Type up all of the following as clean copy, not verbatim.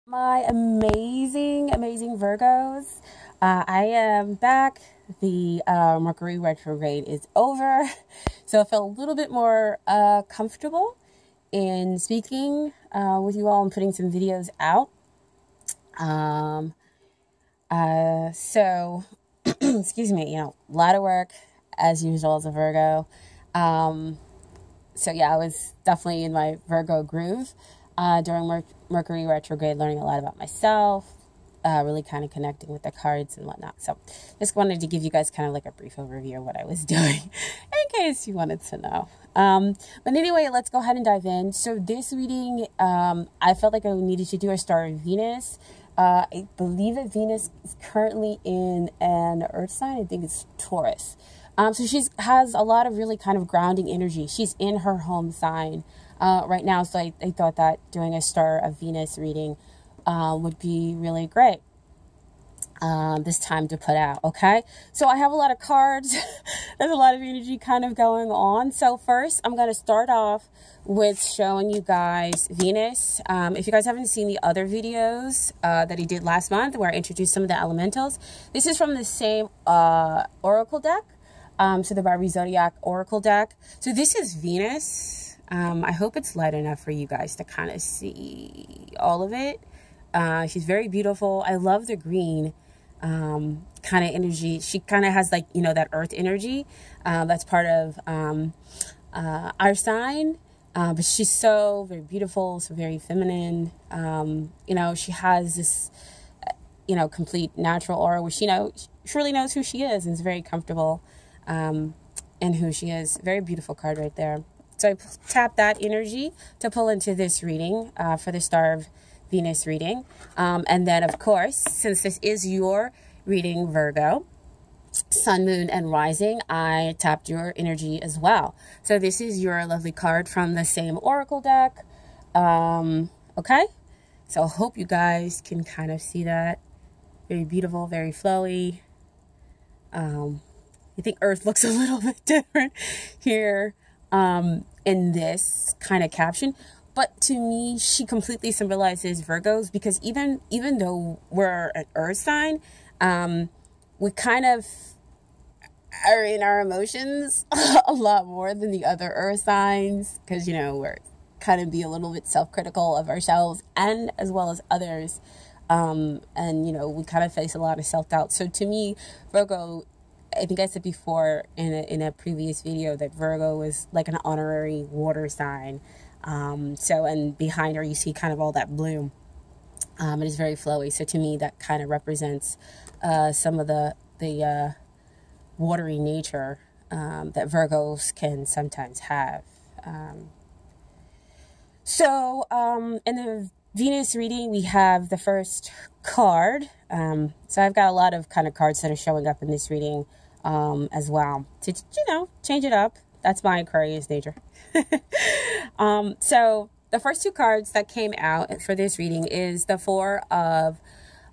My amazing Virgos. I am back. The Mercury retrograde is over. So I feel a little bit more comfortable in speaking with you all and putting some videos out. Um, so, excuse me, a lot of work as usual as a Virgo. Um, so yeah, I was definitely in my Virgo groove during Mercury retrograde, learning a lot about myself, really kind of connecting with the cards and whatnot. So just wanted to give you guys kind of like a brief overview of what I was doing in case you wanted to know. But anyway, let's go ahead and dive in. So this reading, I felt like I needed to do a star of Venus. I believe that Venus is currently in an earth sign. I think it's Taurus. So has a lot of really kind of grounding energy. She's in her home sign right now. So I thought that doing a star of Venus reading would be really great this time to put out. Okay. So I have a lot of cards. There's a lot of energy kind of going on. So first I'm going to start off with showing you guys Venus. If you guys haven't seen the other videos that I did last month where I introduced some of the elementals, this is from the same oracle deck. So the Barbie Zodiac Oracle deck. So this is Venus. I hope it's light enough for you guys to kind of see all of it. She's very beautiful. I love the green kind of energy. She kind of has like, that earth energy. That's part of our sign. But she's so very beautiful, so very feminine. She has this, complete natural aura where she really knows who she is and is very comfortable and who she is. Very beautiful card right there. So I tap that energy to pull into this reading for the Star of Venus reading. And then, of course, since this is your reading, Virgo, Sun, Moon, and Rising, I tapped your energy as well. So this is your lovely card from the same Oracle deck. Okay? So I hope you guys can kind of see that. Very beautiful, very flowy. I think Earth looks a little bit different here in this kind of caption. But to me, she completely symbolizes Virgos because even though we're an Earth sign, we kind of are in our emotions a lot more than the other Earth signs because, we're kind of be a little bit self-critical of ourselves and as well as others. And, we kind of face a lot of self-doubt. So to me, Virgo, I think I said before in a previous video that Virgo is like an honorary water sign. And behind her, you see kind of all that blue. It is very flowy. So to me, that kind of represents some of the watery nature that Virgos can sometimes have. In the Venus reading, we have the first card. So I've got a lot of kind of cards that are showing up in this reading as well to, change it up. That's my Aquarius nature. So the first two cards that came out for this reading is the Four of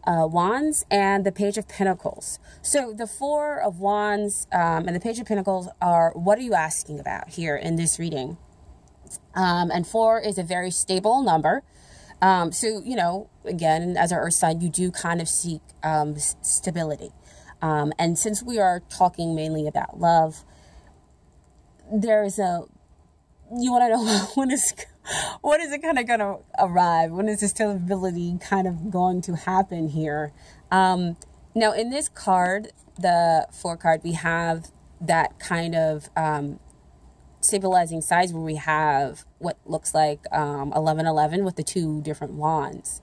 Wands and the Page of Pentacles. So the Four of Wands and the Page of Pentacles are, what are you asking about here in this reading? And 4 is a very stable number. So, again, as an earth sign, you do kind of seek stability. And since we are talking mainly about love, you want to know when is it kind of going to arrive? When is the stability kind of going to happen here? Now, in this card, the 4 card, we have that kind of stabilizing size where we have what looks like 1111 with the 2 different wands.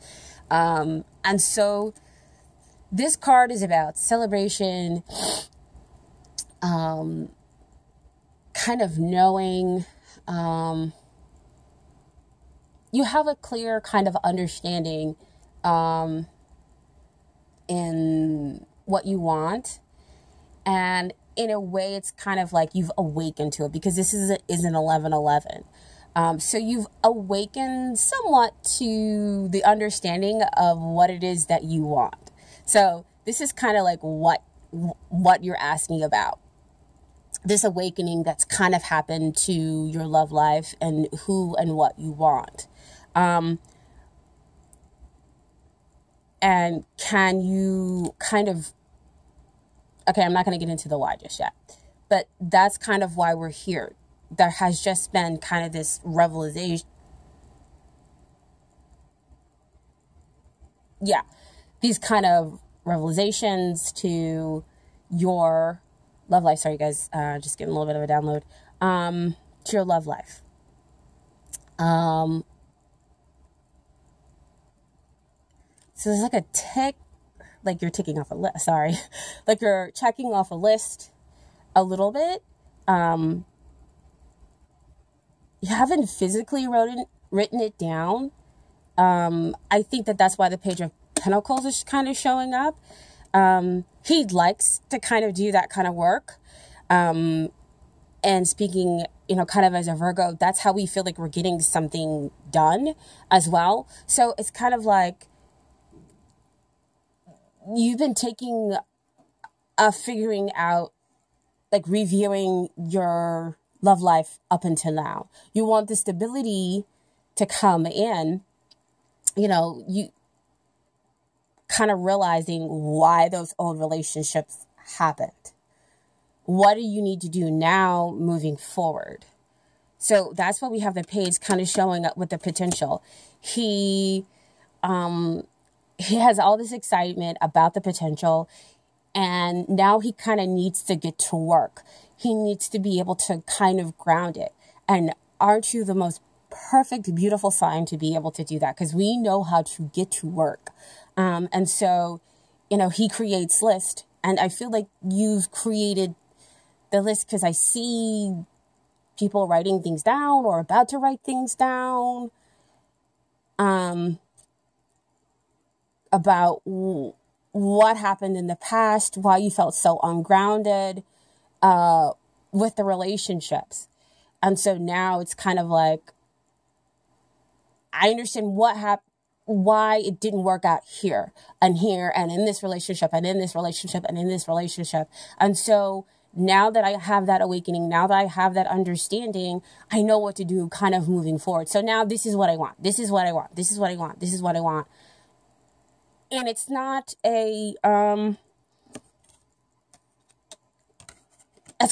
And so this card is about celebration, kind of knowing, you have a clear kind of understanding in what you want. And in a way, it's kind of like you've awakened to it because this is an 1111. So you've awakened somewhat to the understanding of what it is that you want. So this is kind of like what you're asking about. This awakening that's kind of happened to your love life and who and what you want. And can you kind of, okay, I'm not going to get into the why just yet, but that's kind of why we're here. There has just been kind of this revelation. Yeah, these kind of revelations to your love life. Sorry, guys, just getting a little bit of a download. To your love life. So there's like a tick, like you're ticking off a list. Sorry, like you're checking off a list a little bit. You haven't physically written it down. I think that's why the Page of Pentacles is kind of showing up. He likes to kind of do that kind of work. And speaking, kind of as a Virgo, that's how we feel like we're getting something done as well. So it's kind of like you've been taking figuring out, like reviewing your love life up until now. You want the stability to come in, you kind of realizing why those old relationships happened. What do you need to do now moving forward? So that's what we have the Page kind of showing up with the potential. He has all this excitement about the potential, and now he kind of needs to get to work. He needs to be able to kind of ground it. And aren't you the most perfect, beautiful sign to be able to do that? Because we know how to get to work. And so, he creates list. And I feel like you've created the list because I see people writing things down or about to write things down. About what happened in the past, why you felt so ungrounded with the relationships. And so now it's kind of like, I understand what happened, why it didn't work out here and in this relationship and in this relationship and in this relationship. And so now that I have that awakening, now that I have that understanding, I know what to do kind of moving forward. So now this is what I want. This is what I want. This is what I want. This is what I want. And it's not it's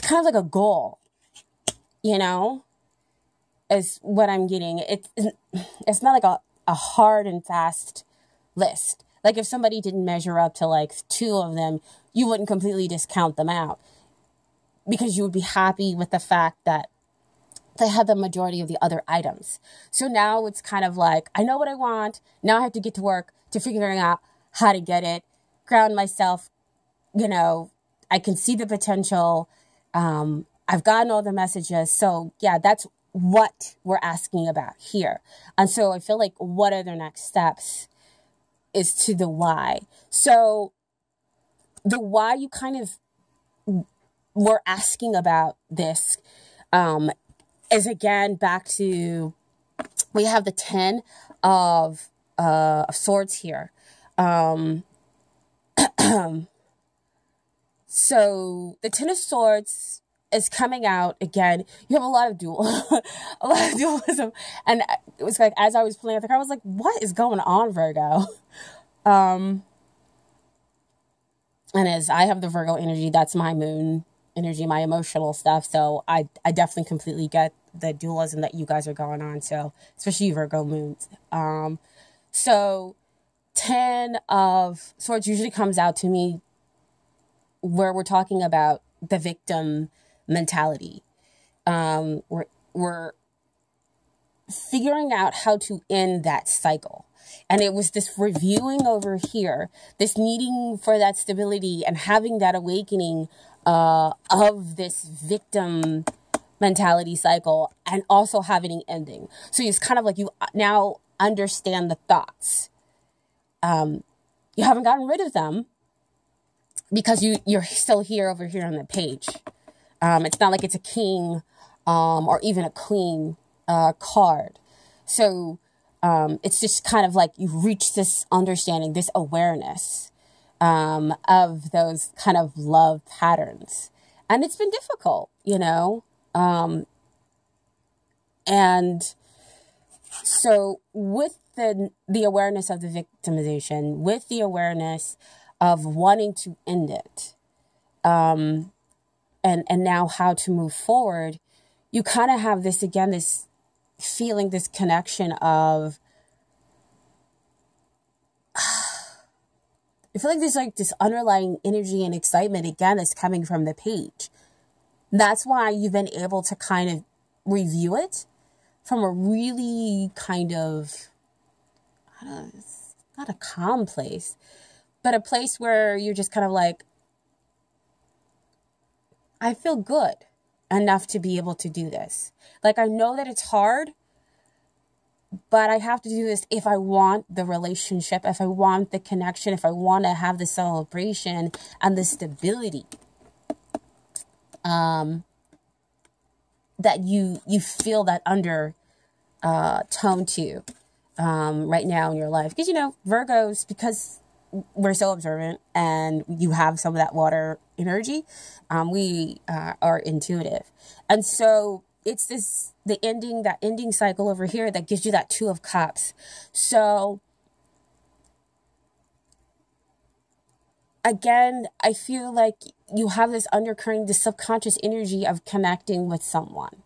kind of like a goal, is what I'm getting. It's not like a hard and fast list. Like if somebody didn't measure up to like 2 of them, you wouldn't completely discount them out because you would be happy with the fact that they had the majority of the other items. So now it's kind of like, I know what I want. Now I have to get to work to figuring out how to get it, ground myself. I can see the potential. I've gotten all the messages. So yeah, that's what we're asking about here. And so I feel like what are the next steps is to the why. So the why you kind of were asking about this is again back to, we have the 10 of swords here. So the 10 of swords is coming out again. You have a lot of a lot of dualism. And it was like, as I was playing with the card, I was like, what is going on, Virgo? And as I have the Virgo energy, that's my moon energy, my emotional stuff. So I definitely completely get the dualism that you guys are going on. So especially Virgo moons. So 10 of swords usually comes out to me where we're talking about the victim mentality. We're figuring out how to end that cycle. And it was this reviewing over here, this needing for that stability and having that awakening of this victim mentality cycle and also having an ending. So it's kind of like you now understand the thoughts. You haven't gotten rid of them because you're still here over here on the page. It's not like it's a king or even a queen card. So it's just kind of like you reach this understanding, this awareness of those kind of love patterns. And it's been difficult, and so with the awareness of the victimization, with the awareness of wanting to end it, and now how to move forward, you kind of have this, again, this feeling, this connection of, I feel like there's like this underlying energy and excitement, again, that's coming from the page. That's why you've been able to kind of review it from a really kind of, I don't know, it's not a calm place, but a place where you're just kind of like, I feel good enough to be able to do this. Like, I know that it's hard, but I have to do this if I want the relationship, if I want the connection, if I want to have the celebration and the stability that you feel that under tone to right now in your life. Because, you know, Virgos, because we're so observant and you have some of that water energy, we are intuitive. And so it's the ending cycle over here that gives you that Two of Cups. So again, I feel like you have this undercurrent, this subconscious energy of connecting with someone,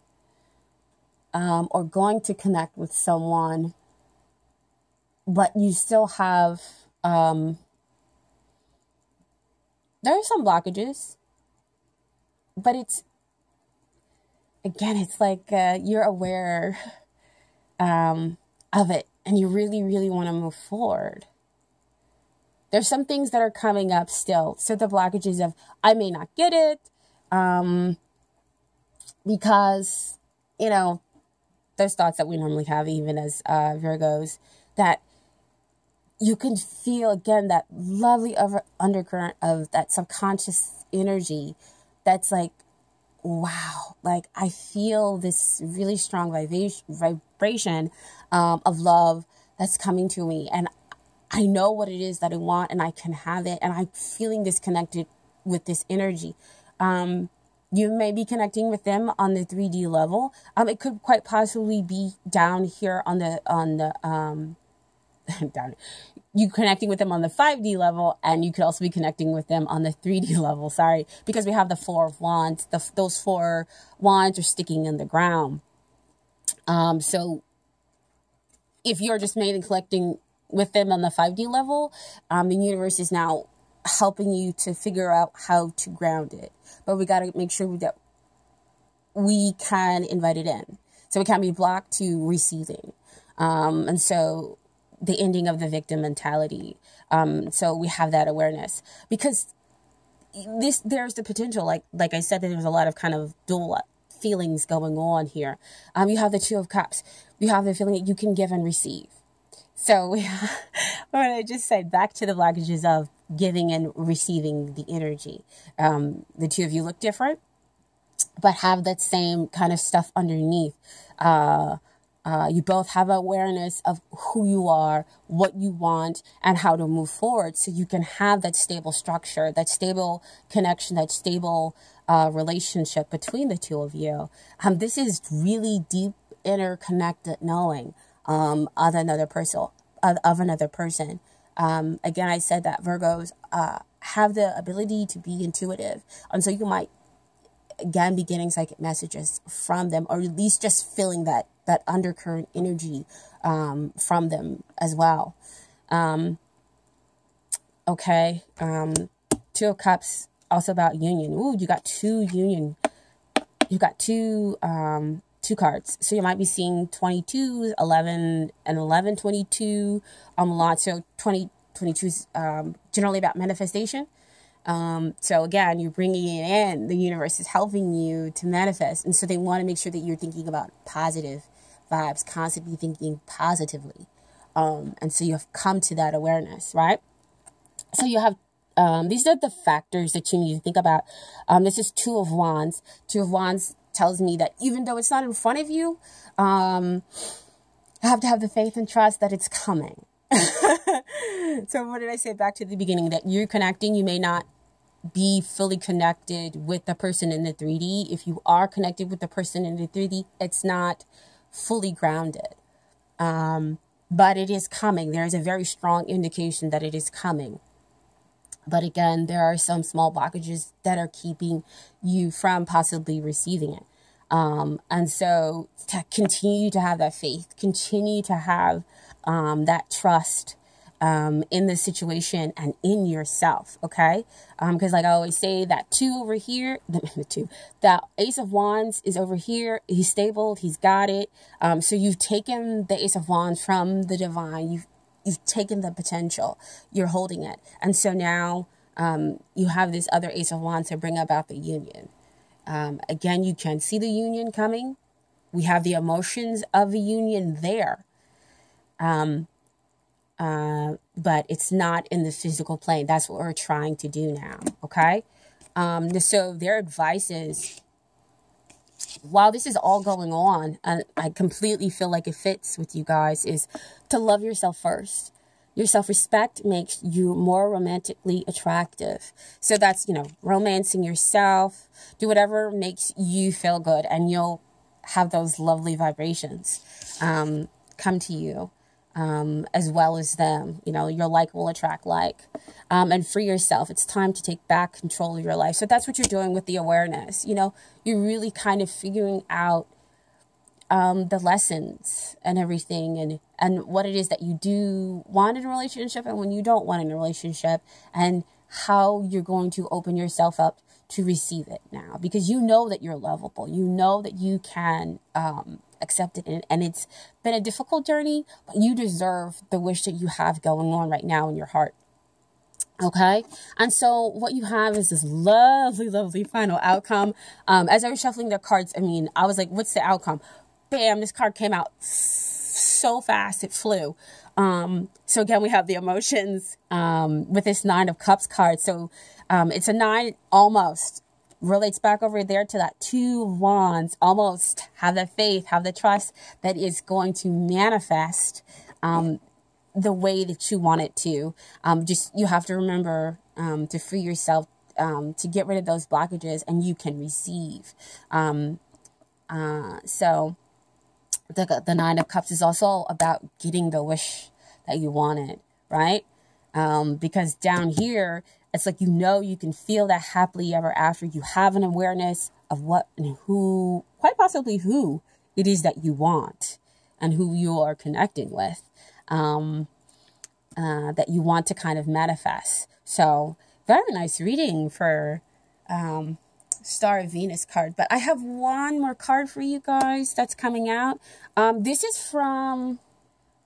or going to connect with someone, but you still have, there are some blockages, but it's, again, it's like you're aware of it, and you really, really want to move forward. There's some things that are coming up still. So the blockages of, I may not get it, because, you know, there's thoughts that we normally have, even as Virgos, that you can feel, again, that lovely undercurrent of that subconscious energy that's like, wow, like I feel this really strong vibration of love that's coming to me, and I know what it is that I want, and I can have it, and I'm feeling disconnected with this energy. You may be connecting with them on the 3D level. It could quite possibly be down here on the down. You connecting with them on the 5D level, and you could also be connecting with them on the 3D level. Sorry, because we have the Four of Wands. Those 4 wands are sticking in the ground. So if you're just mainly collecting with them on the 5D level, the universe is now helping you to figure out how to ground it. But we got to make sure that we can invite it in. So it can't be blocked to receiving. And so the ending of the victim mentality. So we have that awareness, because there's the potential, like I said, that there's a lot of kind of dual feelings going on here. You have the Two of Cups. You have the feeling that you can give and receive. So what I just said, back to the blockages of giving and receiving the energy. The two of you look different, but have that same kind of stuff underneath. You both have awareness of who you are, what you want, and how to move forward, so you can have that stable structure, that stable connection, that stable relationship between the two of you. This is really deep, interconnected knowing of another person. Again, I said that Virgos have the ability to be intuitive, and so you might again be getting psychic messages from them, or at least just feeling that undercurrent energy from them as well. Okay. Two of Cups, also about union. Ooh, you got two union. You got two cards. So you might be seeing 22, 11, and 11, 22 a lot. So 2022 is generally about manifestation. So again, you're bringing it in. The universe is helping you to manifest. And so they want to make sure that you're thinking about positive vibes, constantly thinking positively. And so you have come to that awareness, right? So you have, these are the factors that you need to think about. This is Two of Wands. Two of Wands tells me that even though it's not in front of you, you have to have the faith and trust that it's coming. So what did I say back to the beginning? That you're connecting, you may not be fully connected with the person in the 3D. If you are connected with the person in the 3D, it's not fully grounded. but it is coming. There is a very strong indication that it is coming. But again, there are some small blockages that are keeping you from possibly receiving it. And so to continue to have that faith, continue to have that trust in the situation and in yourself, okay? Because like I always say, that 2 over here, that Ace of Wands is over here. He's stable. He's got it. So you've taken the Ace of Wands from the divine. You've taken the potential. You're holding it. And so now you have this other Ace of Wands to bring about the union. Again, you can see the union coming. We have the emotions of the union there. But it's not in the physical plane. That's what we're trying to do now, okay? So their advice is, while this is all going on, and I completely feel like it fits with you guys, is to love yourself first. Your self-respect makes you more romantically attractive. So that's, romancing yourself. Do whatever makes you feel good, and you'll have those lovely vibrations come to you. As well as them, your like will attract like, and free yourself. It's time to take back control of your life. So that's what you're doing with the awareness. You're really kind of figuring out the lessons and everything, and what it is that you do want in a relationship and when you don't want in a relationship, and how you're going to open yourself up to receive it now, because you know that you're lovable. You know that you can accept it, and it's been a difficult journey, but you deserve the wish that you have going on right now in your heart. Okay, and so what you have is this lovely, lovely final outcome. As I was shuffling the cards, I was like, what's the outcome? Bam, this card came out so fast, it flew. So again, we have the emotions with this 9 of Cups card. So it's a 9, almost relates back over there to that 2 of Wands. Almost have the faith, have the trust that is going to manifest the way that you want it to. Just, you have to remember to free yourself, to get rid of those blockages, and you can receive. So the 9 of Cups is also about getting the wish that you wanted, right? Because down here, it's like, you can feel that happily ever after. You have an awareness of what and who, quite possibly who it is that you want and who you are connecting with, that you want to kind of manifest. So very nice reading for Star of Venus card. But I have one more card for you guys that's coming out. This is from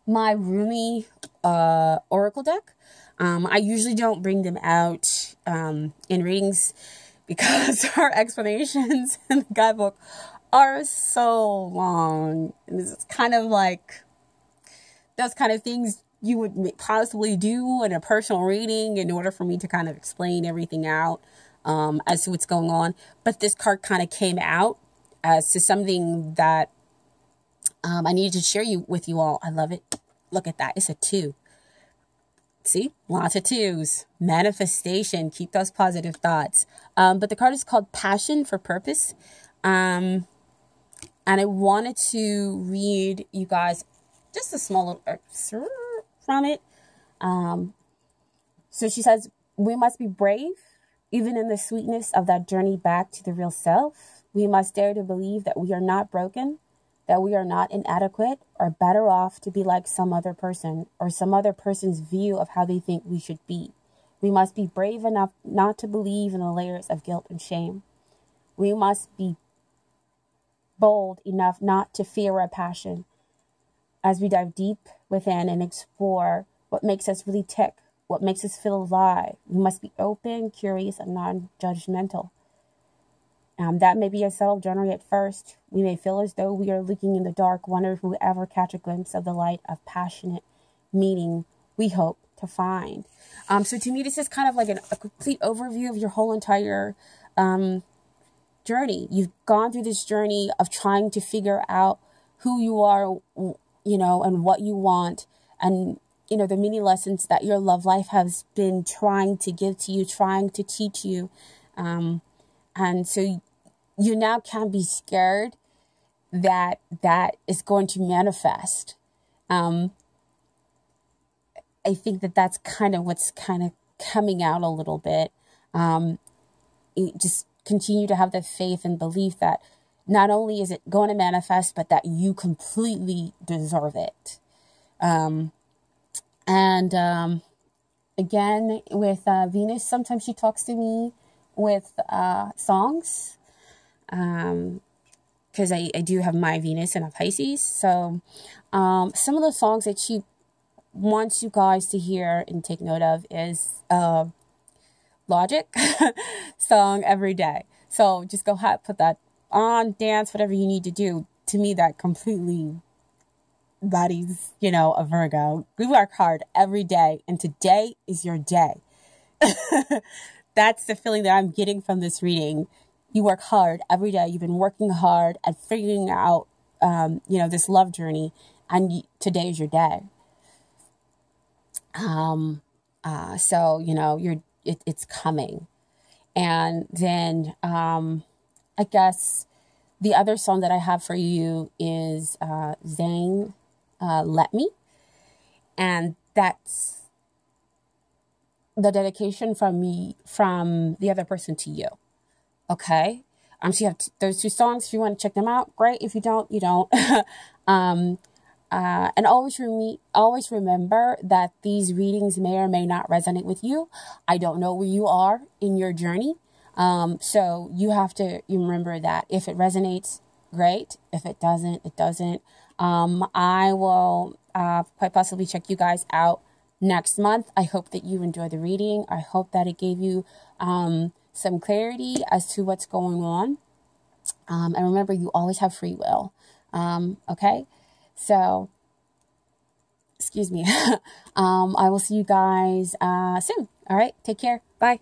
my Rumi Oracle deck. I usually don't bring them out in readings because our explanations in the guidebook are so long. And it's kind of like those kind of things you would possibly do in a personal reading in order for me to kind of explain everything out as to what's going on. But this card kind of came out as to something that I needed to share with you all. I love it. Look at that. It's a 2. See, lots of 2s. Manifestation. Keep those positive thoughts. But the card is called Passion for Purpose. And I wanted to read you guys just a small little excerpt from it. So she says, we must be brave, even in the sweetness of that journey back to the real self. We must dare to believe that we are not broken, that we are not inadequate or better off to be like some other person or some other person's view of how they think we should be. We must be brave enough not to believe in the layers of guilt and shame. We must be bold enough not to fear our passion as we dive deep within and explore what makes us really tick, what makes us feel alive. We must be open, curious, and non-judgmental. That may be a subtle journey at first. We may feel as though we are looking in the dark, wonder if we will ever catch a glimpse of the light of passionate meaning we hope to find. So to me, this is kind of like a complete overview of your whole entire journey. You've gone through this journey of trying to figure out who you are, and what you want, and the many lessons that your love life has been trying to give to you, trying to teach you. And so you now can't be scared that is going to manifest. I think that that's kind of what's kind of coming out a little bit. Just continue to have the faith and belief that not only is it going to manifest, but that you completely deserve it. Again, with Venus, sometimes she talks to me with songs, because I do have my Venus in a Pisces. So some of the songs that she wants you guys to hear and take note of is Logic song Every Day. So just go ahead, put that on, dance, whatever you need to do. To me, that completely bodies, a Virgo. We work hard every day, and today is your day. That's the feeling that I'm getting from this reading. You work hard every day. You've been working hard at figuring out, this love journey, and today is your day. So, it's coming. And then, I guess the other song that I have for you is, Zayn, Let Me. And that's the dedication from me, from the other person to you. Okay. So you have those two songs. If you want to check them out, great. If you don't, you don't. And always remember that these readings may or may not resonate with you. I don't know where you are in your journey. So you have to remember that if it resonates, great. If it doesn't, it doesn't. I will quite possibly check you guys out next month. I hope that you enjoy the reading. I hope that it gave you some clarity as to what's going on. And remember, you always have free will. Okay? So, excuse me. I will see you guys soon. All right? Take care. Bye.